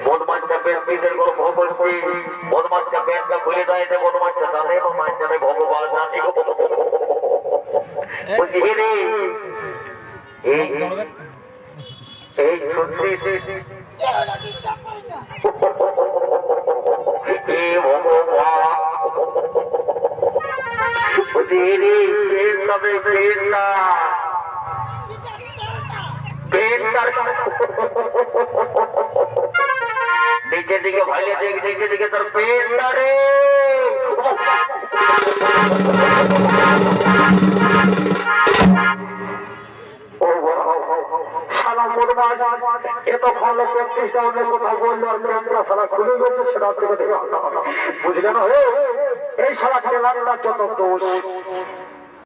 বদমাসটা পেটের কোনো ভগবান বদমাসটা পেটটা খুলে দেয় বদমাসটা জানে মাছ জানে ভগবান জানে এই নিচের দিকে ভাইলে দেখ নিচের দিকে তোর পেট রে বুঝলেন এই সারা খেলার যত দোষ